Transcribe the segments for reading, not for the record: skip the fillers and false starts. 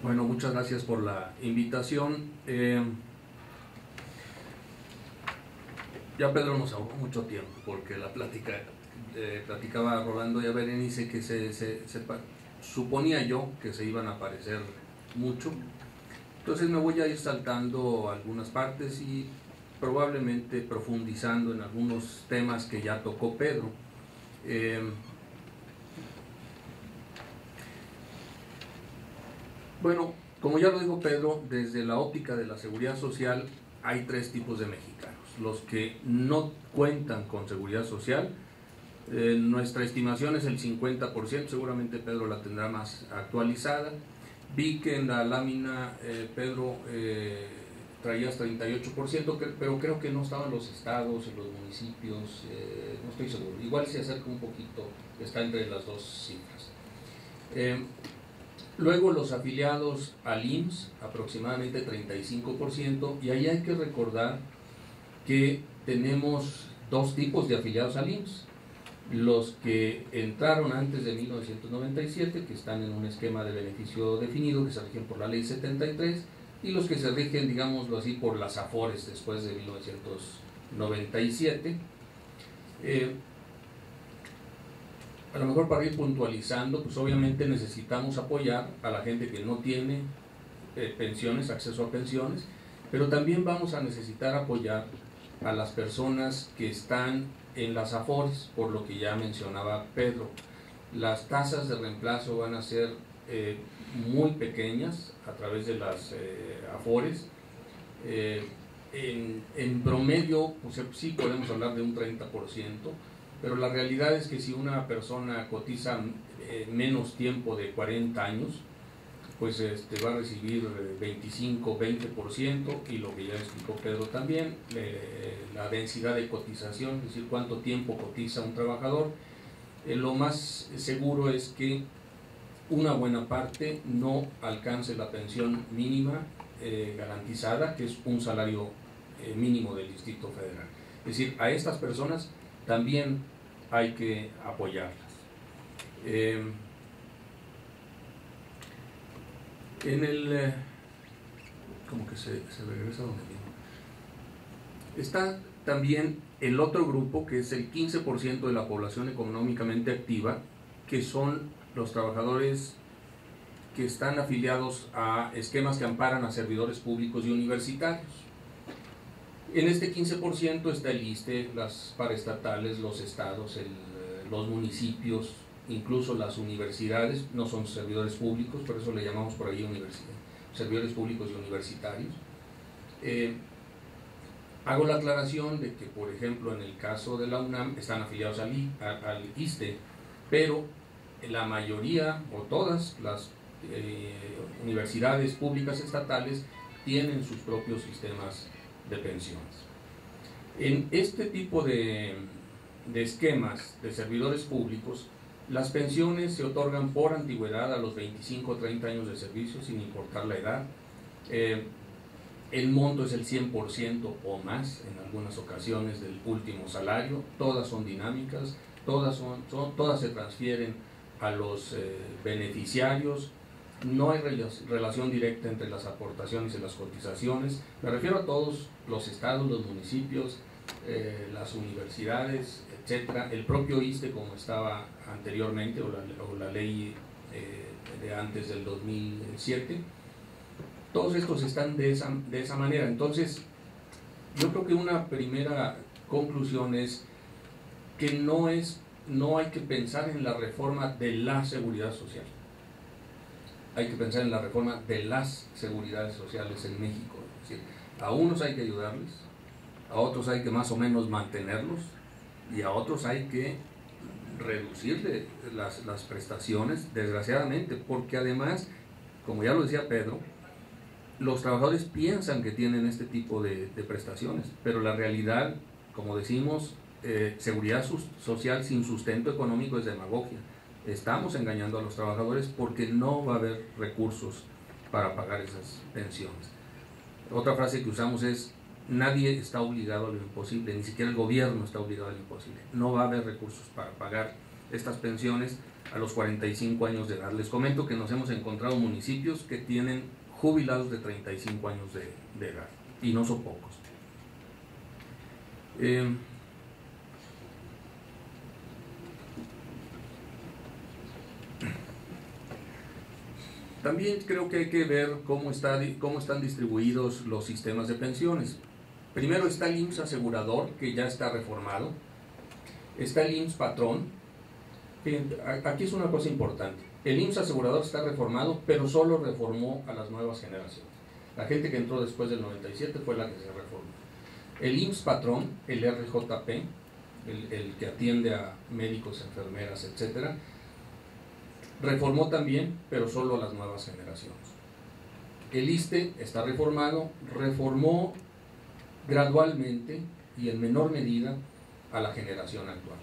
Bueno, muchas gracias por la invitación. Ya Pedro nos ahorró mucho tiempo porque la plática, platicaba Rolando y a Berenice que suponía yo que se iban a parecer mucho. Entonces me voy a ir saltando algunas partes y probablemente profundizando en algunos temas que ya tocó Pedro. Bueno, como ya lo dijo Pedro, desde la óptica de la seguridad social hay tres tipos de mexicanos. Los que no cuentan con seguridad social, nuestra estimación es el 50%, seguramente Pedro la tendrá más actualizada. Vi que en la lámina Pedro traías 38%, pero creo que no estaban los estados, en los municipios, no estoy seguro. Igual se acerca un poquito, está entre las dos cifras. Luego los afiliados al IMSS, aproximadamente 35%, y ahí hay que recordar que tenemos dos tipos de afiliados al IMSS. Los que entraron antes de 1997, que están en un esquema de beneficio definido, que se rigen por la ley 73, y los que se rigen, digámoslo así, por las AFORES después de 1997. A lo mejor para ir puntualizando, pues obviamente necesitamos apoyar a la gente que no tiene pensiones, acceso a pensiones, pero también vamos a necesitar apoyar a las personas que están en las AFORES, por lo que ya mencionaba Pedro. Las tasas de reemplazo van a ser muy pequeñas a través de las AFORES. En promedio, pues sí podemos hablar de un 30%, pero la realidad es que si una persona cotiza menos tiempo de 40 años, pues va a recibir 25, 20%, y lo que ya explicó Pedro también, la densidad de cotización, es decir, cuánto tiempo cotiza un trabajador. Lo más seguro es que una buena parte no alcance la pensión mínima garantizada, que es un salario mínimo del Distrito Federal. Es decir, a estas personas también hay que apoyarlas. Como que se regresa donde mismo. Está también el otro grupo, que es el 15% de la población económicamente activa, que son los trabajadores que están afiliados a esquemas que amparan a servidores públicos y universitarios. En este 15% está el ISSSTE, las paraestatales, los estados, los municipios, incluso las universidades. No son servidores públicos, por eso le llamamos por ahí servidores públicos y universitarios. Hago la aclaración de que, por ejemplo, en el caso de la UNAM están afiliados al ISSSTE, pero la mayoría o todas las universidades públicas estatales tienen sus propios sistemas de pensiones. En este tipo de esquemas de servidores públicos, las pensiones se otorgan por antigüedad a los 25 o 30 años de servicio, sin importar la edad. El monto es el 100% o más en algunas ocasiones del último salario. Todas son dinámicas, todas se transfieren a los beneficiarios. No hay relación directa entre las aportaciones y las cotizaciones. Me refiero a todos los estados, los municipios, las universidades, etcétera. El propio ISSSTE, como estaba anteriormente, o la ley de antes del 2007. Todos estos están de esa manera. Entonces, yo creo que una primera conclusión es que no hay que pensar en la reforma de la seguridad social. Hay que pensar en la reforma de las seguridades sociales en México. Es decir, a unos hay que ayudarles, a otros hay que más o menos mantenerlos, y a otros hay que reducirle las prestaciones, desgraciadamente, porque además, como ya lo decía Pedro, los trabajadores piensan que tienen este tipo de prestaciones, pero la realidad, como decimos, seguridad social sin sustento económico es demagogia. Estamos engañando a los trabajadores porque no va a haber recursos para pagar esas pensiones. Otra frase que usamos es: nadie está obligado a lo imposible, ni siquiera el gobierno está obligado a lo imposible. No va a haber recursos para pagar estas pensiones, a los 45 años de edad. Les comento que nos hemos encontrado municipios que tienen jubilados de 35 años de edad, y no son pocos. También creo que hay que ver cómo están distribuidos los sistemas de pensiones. Primero está el IMSS asegurador, que ya está reformado. Está el IMSS patrón. Fíjense, aquí es una cosa importante. El IMSS asegurador está reformado, pero solo reformó a las nuevas generaciones. La gente que entró después del 97 fue la que se reformó. El IMSS patrón, el RJP, el que atiende a médicos, enfermeras, etcétera, reformó también, pero solo a las nuevas generaciones. El ISSSTE está reformado, reformó gradualmente y en menor medida a la generación actual.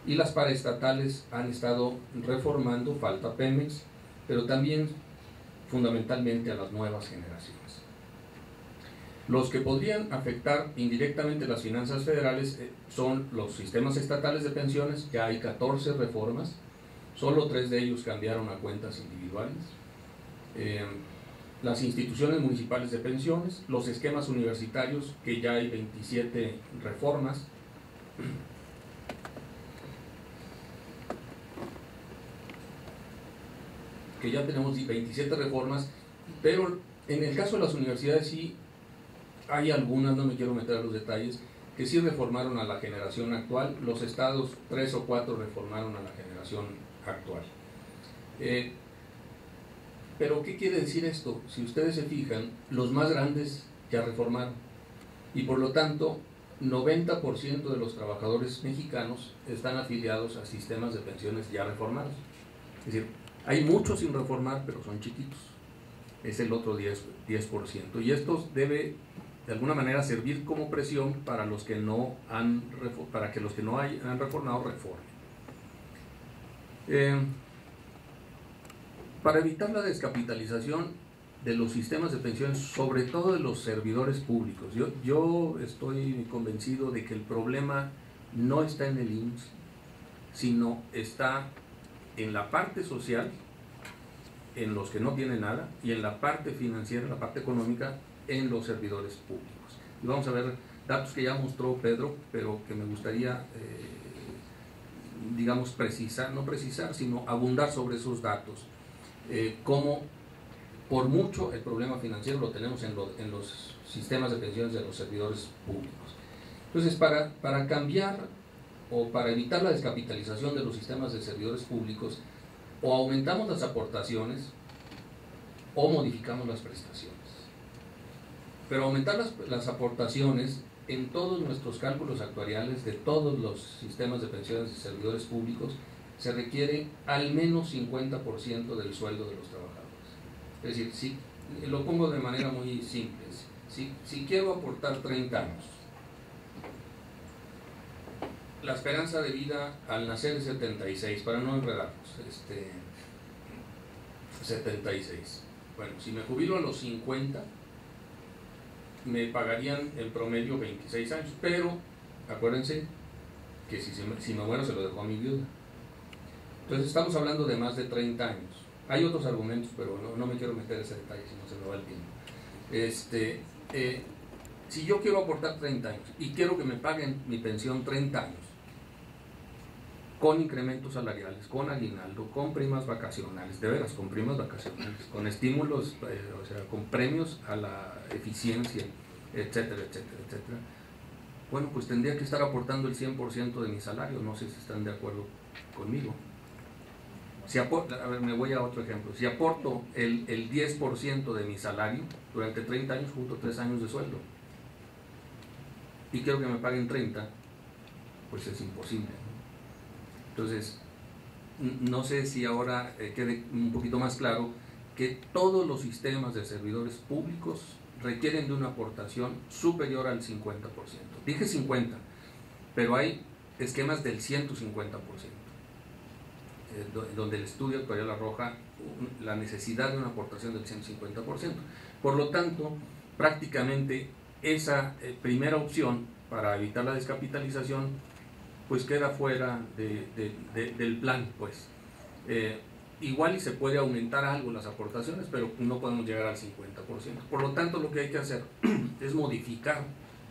Y las paraestatales han estado reformando, falta Pemex, pero también fundamentalmente a las nuevas generaciones. Los que podrían afectar indirectamente las finanzas federales son los sistemas estatales de pensiones, que hay 14 reformas, solo 3 de ellos cambiaron a cuentas individuales, las instituciones municipales de pensiones, los esquemas universitarios, que ya hay 27 reformas, que ya tenemos 27 reformas, pero en el caso de las universidades sí hay algunas, no me quiero meter a los detalles, que sí reformaron a la generación actual. Los estados, 3 o 4 reformaron a la generación actual. Pero ¿qué quiere decir esto? Si ustedes se fijan, los más grandes ya reformaron, y por lo tanto 90% de los trabajadores mexicanos están afiliados a sistemas de pensiones ya reformados. Es decir, hay muchos sin reformar, pero son chiquitos. Es el otro 10%. Y esto debe de alguna manera servir como presión para los que no han reformado, reformen. Para evitar la descapitalización de los sistemas de pensiones, sobre todo de los servidores públicos, yo estoy convencido de que el problema no está en el IMSS, sino está en la parte social, en los que no tienen nada, y en la parte financiera, en la parte económica, en los servidores públicos. Y vamos a ver datos que ya mostró Pedro, pero que me gustaría, digamos, sino abundar sobre esos datos. Cómo, por mucho, el problema financiero lo tenemos en los sistemas de pensiones de los servidores públicos. Entonces, para cambiar o para evitar la descapitalización de los sistemas de servidores públicos, o aumentamos las aportaciones o modificamos las prestaciones. Pero aumentar las aportaciones en todos nuestros cálculos actuariales de todos los sistemas de pensiones de servidores públicos se requiere al menos 50% del sueldo de los trabajadores. Es decir, si lo pongo de manera muy simple, si quiero aportar 30 años, la esperanza de vida al nacer es 76, para no enredarnos, 76. Bueno, si me jubilo a los 50, me pagarían en promedio 26 años, pero acuérdense que si me muero se lo dejo a mi viuda. Entonces estamos hablando de más de 30 años. Hay otros argumentos, pero no me quiero meter ese detalle, si no se me va el tiempo. Si yo quiero aportar 30 años y quiero que me paguen mi pensión 30 años, con incrementos salariales, con aguinaldo, con primas vacacionales, de veras, con primas vacacionales, con estímulos, o sea, con premios a la eficiencia, etcétera, etcétera, etcétera. Bueno, pues tendría que estar aportando el 100% de mi salario, no sé si están de acuerdo conmigo. A ver, me voy a otro ejemplo. Si aporto el 10% de mi salario durante 30 años, junto 3 años de sueldo, y quiero que me paguen 30, pues es imposible, ¿no? Entonces, no sé si ahora quede un poquito más claro que todos los sistemas de servidores públicos requieren de una aportación superior al 50%. Dije 50, pero hay esquemas del 150%, donde el estudio actuarial arroja la necesidad de una aportación del 150%. Por lo tanto, prácticamente esa primera opción para evitar la descapitalización pues queda fuera del plan, pues. igual y se puede aumentar algo las aportaciones, pero no podemos llegar al 50%. Por lo tanto, lo que hay que hacer es modificar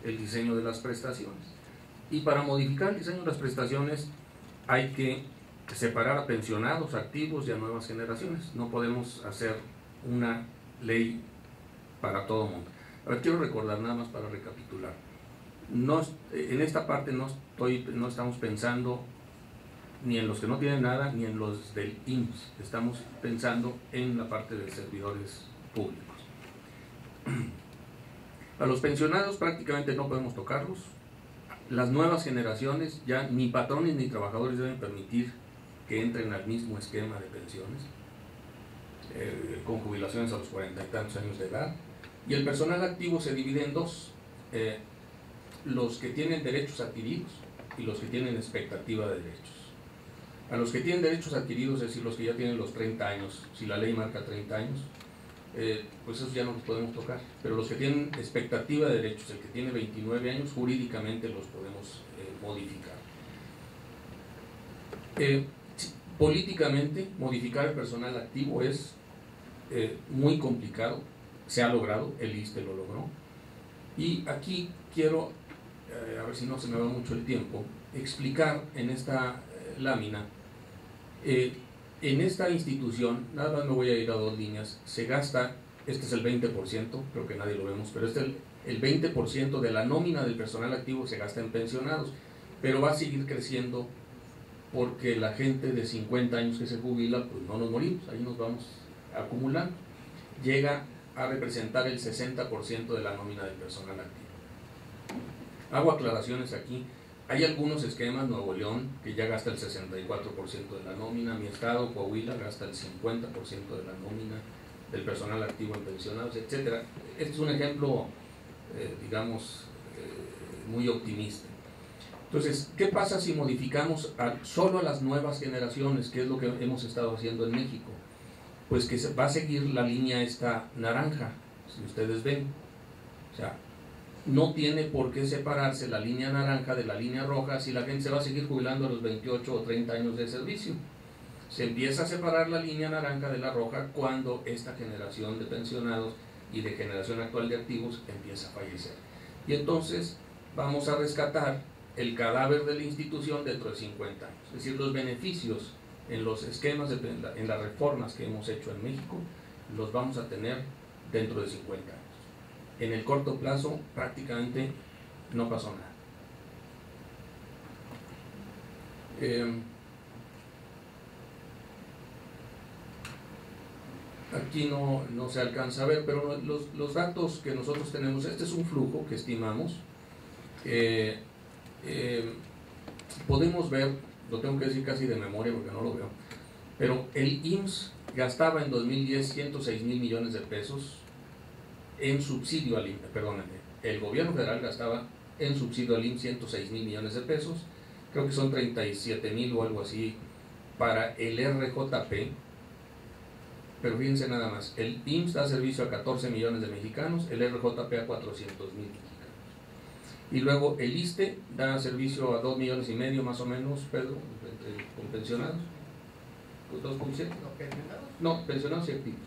el diseño de las prestaciones. Y para modificar el diseño de las prestaciones hay que separar a pensionados, activos y a nuevas generaciones. No podemos hacer una ley para todo el mundo. A ver, quiero recordar nada más para recapitular. En esta parte no estamos pensando ni en los que no tienen nada, ni en los del IMSS. Estamos pensando en la parte de servidores públicos. A los pensionados prácticamente no podemos tocarlos. Las nuevas generaciones ya ni patrones ni trabajadores deben permitir que entren al mismo esquema de pensiones, con jubilaciones a los 40 y tantos años de edad. Y el personal activo se divide en dos: los que tienen derechos adquiridos y los que tienen expectativa de derechos. A los que tienen derechos adquiridos, es decir, los que ya tienen los 30 años, si la ley marca 30 años, pues esos ya no los podemos tocar. Pero los que tienen expectativa de derechos, el que tiene 29 años, jurídicamente los podemos modificar. Políticamente, modificar el personal activo es muy complicado. Se ha logrado, el ISSSTE lo logró. Y aquí quiero, a ver si no se me va mucho el tiempo, explicar en esta lámina. En esta institución, nada más me voy a ir a dos líneas, se gasta, este es el 20%, creo que nadie lo vemos, pero el 20% de la nómina del personal activo se gasta en pensionados, pero va a seguir creciendo porque la gente de 50 años que se jubila, pues no nos morimos, ahí nos vamos acumulando. Llega a representar el 60% de la nómina del personal activo. Hago aclaraciones aquí. Hay algunos esquemas, Nuevo León, que ya gasta el 64% de la nómina, mi estado, Coahuila, gasta el 50% de la nómina del personal activo en pensionados, etc. Este es un ejemplo, digamos, muy optimista. Entonces, ¿qué pasa si modificamos solo a las nuevas generaciones, que es lo que hemos estado haciendo en México? Pues que va a seguir la línea esta naranja, si ustedes ven. O sea, no tiene por qué separarse la línea naranja de la línea roja si la gente se va a seguir jubilando a los 28 o 30 años de servicio. Se empieza a separar la línea naranja de la roja cuando esta generación de pensionados y de generación actual de activos empieza a fallecer. Y entonces vamos a rescatar el cadáver de la institución dentro de 50 años. Es decir, los beneficios en los esquemas, en las reformas que hemos hecho en México, los vamos a tener dentro de 50 años. En el corto plazo prácticamente no pasó nada. Aquí no se alcanza a ver, pero los datos que nosotros tenemos, este es un flujo que estimamos. Podemos ver, lo tengo que decir casi de memoria porque no lo veo, pero el IMSS gastaba en 2010 106 mil millones de pesos en subsidio al IMSS, perdónenme, el gobierno federal gastaba en subsidio al IMSS 106 mil millones de pesos, creo que son 37 mil o algo así para el RJP, pero fíjense nada más, el IMSS da servicio a 14 millones de mexicanos, el RJP a 400 mil mexicanos. Y luego el ISSSTE da servicio a 2 millones y medio más o menos, Pedro, con pensionados. 2.7. No, pensionados y activos.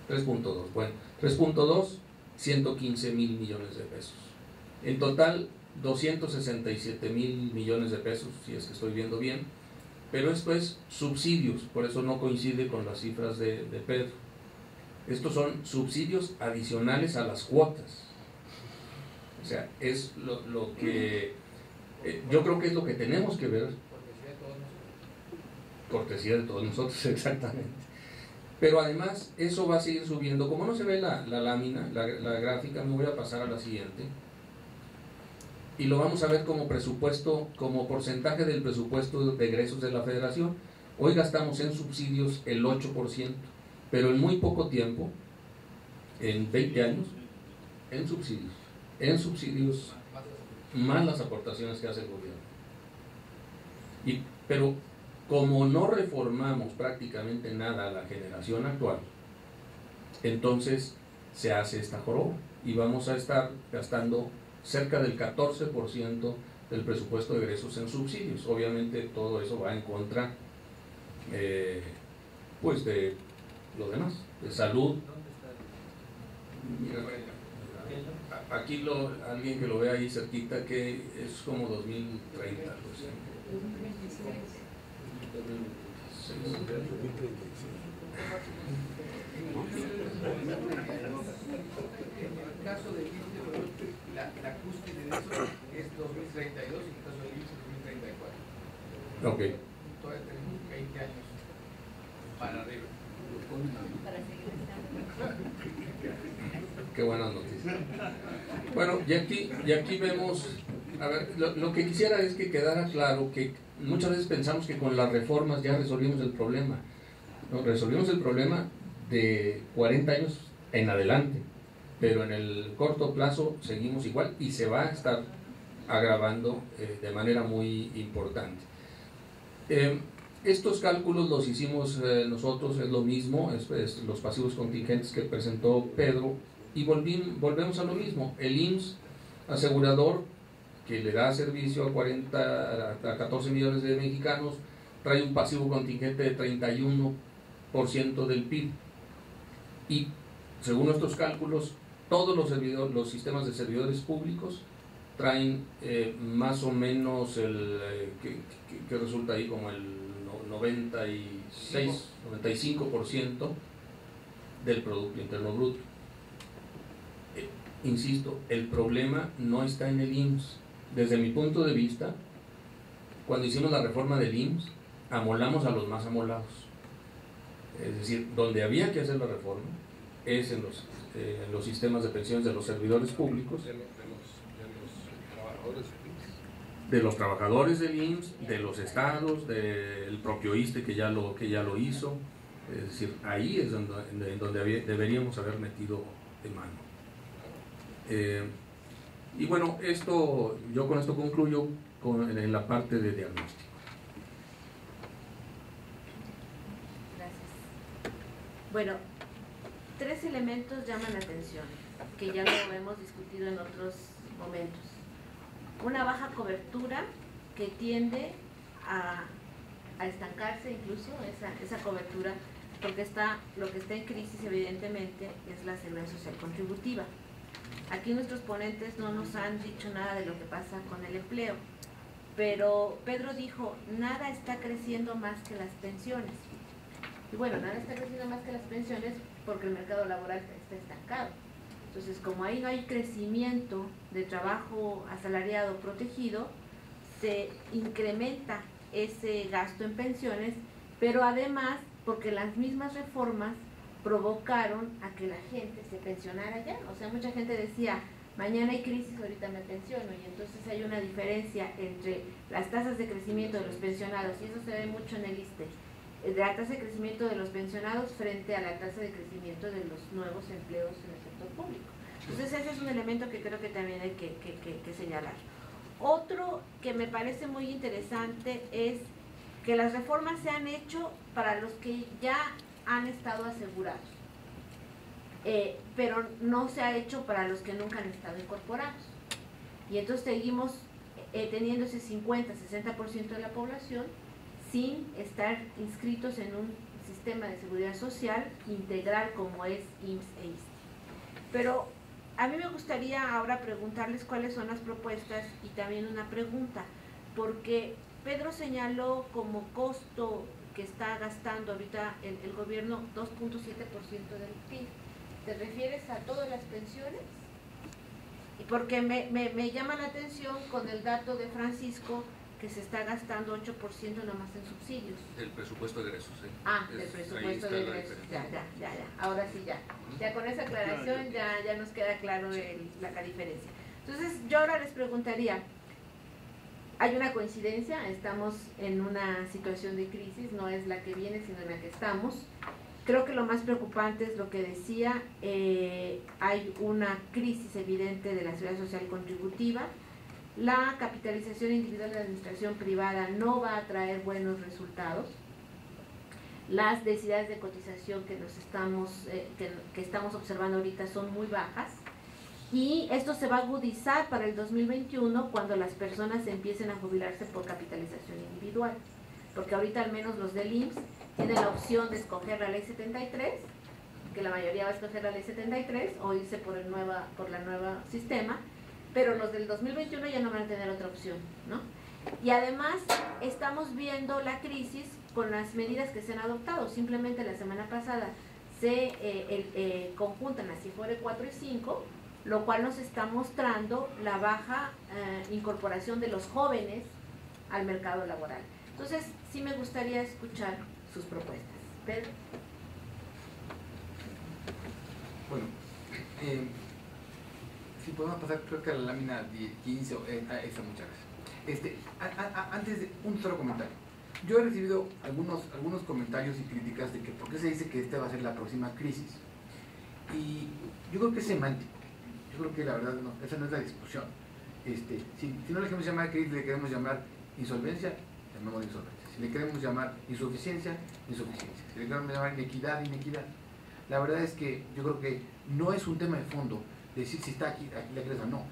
3.2. Bueno, 3.2, 115 mil millones de pesos. En total, 267 mil millones de pesos, si es que estoy viendo bien. Pero esto es subsidios, por eso no coincide con las cifras de Pedro. Estos son subsidios adicionales a las cuotas. O sea, es lo que yo creo que es lo que tenemos que ver. Cortesía de todos nosotros, exactamente. Pero además, eso va a seguir subiendo. Como no se ve la lámina, la gráfica, me voy a pasar a la siguiente. Y lo vamos a ver como presupuesto, como porcentaje del presupuesto de egresos de la Federación. Hoy gastamos en subsidios el 8%, pero en muy poco tiempo, en 20 años, en subsidios, más las aportaciones que hace el gobierno. Pero como no reformamos prácticamente nada a la generación actual, entonces se hace esta joroba y vamos a estar gastando cerca del 14% del presupuesto de egresos en subsidios. Obviamente todo eso va en contra pues de lo demás, de salud. Mira, aquí alguien que lo vea ahí cerquita, que es como 2030, algo así. 2026. El caso de la cúspide de eso es 2032 y el caso de IMSS es 2034. Ok. Todavía tenemos 20 años para arriba. Para seguir estando. Qué buenas noticias. Bueno, y aquí vemos, a ver, lo que quisiera es que quedara claro que muchas veces pensamos que con las reformas ya resolvimos el problema. No, resolvimos el problema de 40 años en adelante, pero en el corto plazo seguimos igual y se va a estar agravando de manera muy importante. Estos cálculos los hicimos nosotros, es lo mismo, es los pasivos contingentes que presentó Pedro, y volvemos a lo mismo. El IMSS asegurador, que le da servicio a 14 millones de mexicanos, trae un pasivo contingente de 31% del PIB, y según nuestros cálculos todos los sistemas de servidores públicos traen más o menos que resulta ahí como el 95% del Producto Interno Bruto. Insisto, el problema no está en el IMSS. Desde mi punto de vista, cuando hicimos la reforma del IMSS, amolamos a los más amolados. Es decir, donde había que hacer la reforma es en los sistemas de pensiones de los servidores públicos, de los trabajadores del IMSS, de los estados, del propio ISSSTE que ya lo hizo. Es decir, ahí es donde deberíamos haber metido de mano. Y bueno, yo con esto concluyo en la parte de diagnóstico. Gracias. Bueno, 3 elementos llaman la atención, que ya lo hemos discutido en otros momentos. Una baja cobertura que tiende a estancarse incluso, esa cobertura, porque lo que está en crisis evidentemente es la seguridad social contributiva. Aquí nuestros ponentes no nos han dicho nada de lo que pasa con el empleo, pero Pedro dijo, nada está creciendo más que las pensiones. Y bueno, nada está creciendo más que las pensiones porque el mercado laboral está estancado. Entonces, como ahí no hay crecimiento de trabajo asalariado protegido, se incrementa ese gasto en pensiones, pero además porque las mismas reformas provocaron a que la gente se pensionara ya. O sea, mucha gente decía, mañana hay crisis, ahorita me pensiono, y entonces hay una diferencia entre las tasas de crecimiento de los pensionados, y eso se ve mucho en el ISSSTE, de la tasa de crecimiento de los pensionados frente a la tasa de crecimiento de los nuevos empleos en el sector público. Entonces ese es un elemento que creo que también hay que señalar. Otro que me parece muy interesante es que las reformas se han hecho para los que ya han estado asegurados, pero no se ha hecho para los que nunca han estado incorporados. Y entonces seguimos teniendo ese 50-60% de la población sin estar inscritos en un sistema de seguridad social integral como es IMSS e ISSSTE. Pero a mí me gustaría ahora preguntarles cuáles son las propuestas y también una pregunta, porque Pedro señaló como costo que está gastando ahorita el gobierno 2.7% del PIB. ¿Te refieres a todas las pensiones? Y porque me llama la atención con el dato de Francisco que se está gastando 8% nomás en subsidios. El presupuesto de egresos, ¿sí? Ah, del presupuesto de egresos. Ya. Ahora sí ya. Ya con esa aclaración ya nos queda claro la diferencia. Entonces yo ahora les preguntaría, hay una coincidencia, estamos en una situación de crisis, no es la que viene, sino en la que estamos. Creo que lo más preocupante es lo que decía, hay una crisis evidente de la seguridad social contributiva. La capitalización individual de la administración privada no va a traer buenos resultados. Las densidades de cotización que estamos observando ahorita son muy bajas. Y esto se va a agudizar para el 2021 cuando las personas empiecen a jubilarse por capitalización individual. porque ahorita al menos los del IMSS tienen la opción de escoger la ley 73, que la mayoría va a escoger la ley 73 o irse por la nueva sistema, pero los del 2021 ya no van a tener otra opción, ¿no? Y además estamos viendo la crisis con las medidas que se han adoptado. Simplemente la semana pasada se conjuntan las CIFORE 4 y 5, lo cual nos está mostrando la baja incorporación de los jóvenes al mercado laboral. Entonces, sí me gustaría escuchar sus propuestas. Pedro. Bueno, si podemos pasar, creo que a la lámina 15, esa, muchas gracias. Antes de un solo comentario. Yo he recibido algunos comentarios y críticas de que por qué se dice que esta va a ser la próxima crisis. Y yo creo que es semántico. Yo creo que la verdad no, esa no es la discusión. Si no le queremos llamar crisis, le queremos llamar insolvencia, llamamos insolvencia. Si le queremos llamar insuficiencia, insuficiencia. Si le queremos llamar inequidad, inequidad. La verdad es que yo creo que no es un tema de fondo decir si está aquí la crisis o no.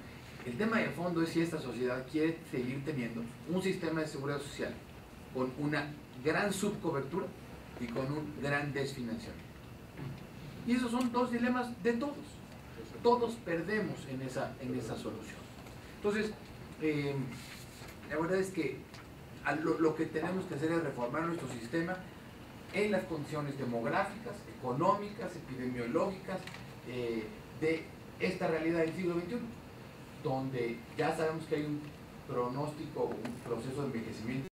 El tema de fondo es si esta sociedad quiere seguir teniendo un sistema de seguridad social con una gran subcobertura y con un gran desfinanciamiento. Y esos son dos dilemas de todos. Todos perdemos en esa solución. Entonces, la verdad es que lo que tenemos que hacer es reformar nuestro sistema en las condiciones demográficas, económicas, epidemiológicas de esta realidad del siglo XXI, donde ya sabemos que hay un pronóstico, un proceso de envejecimiento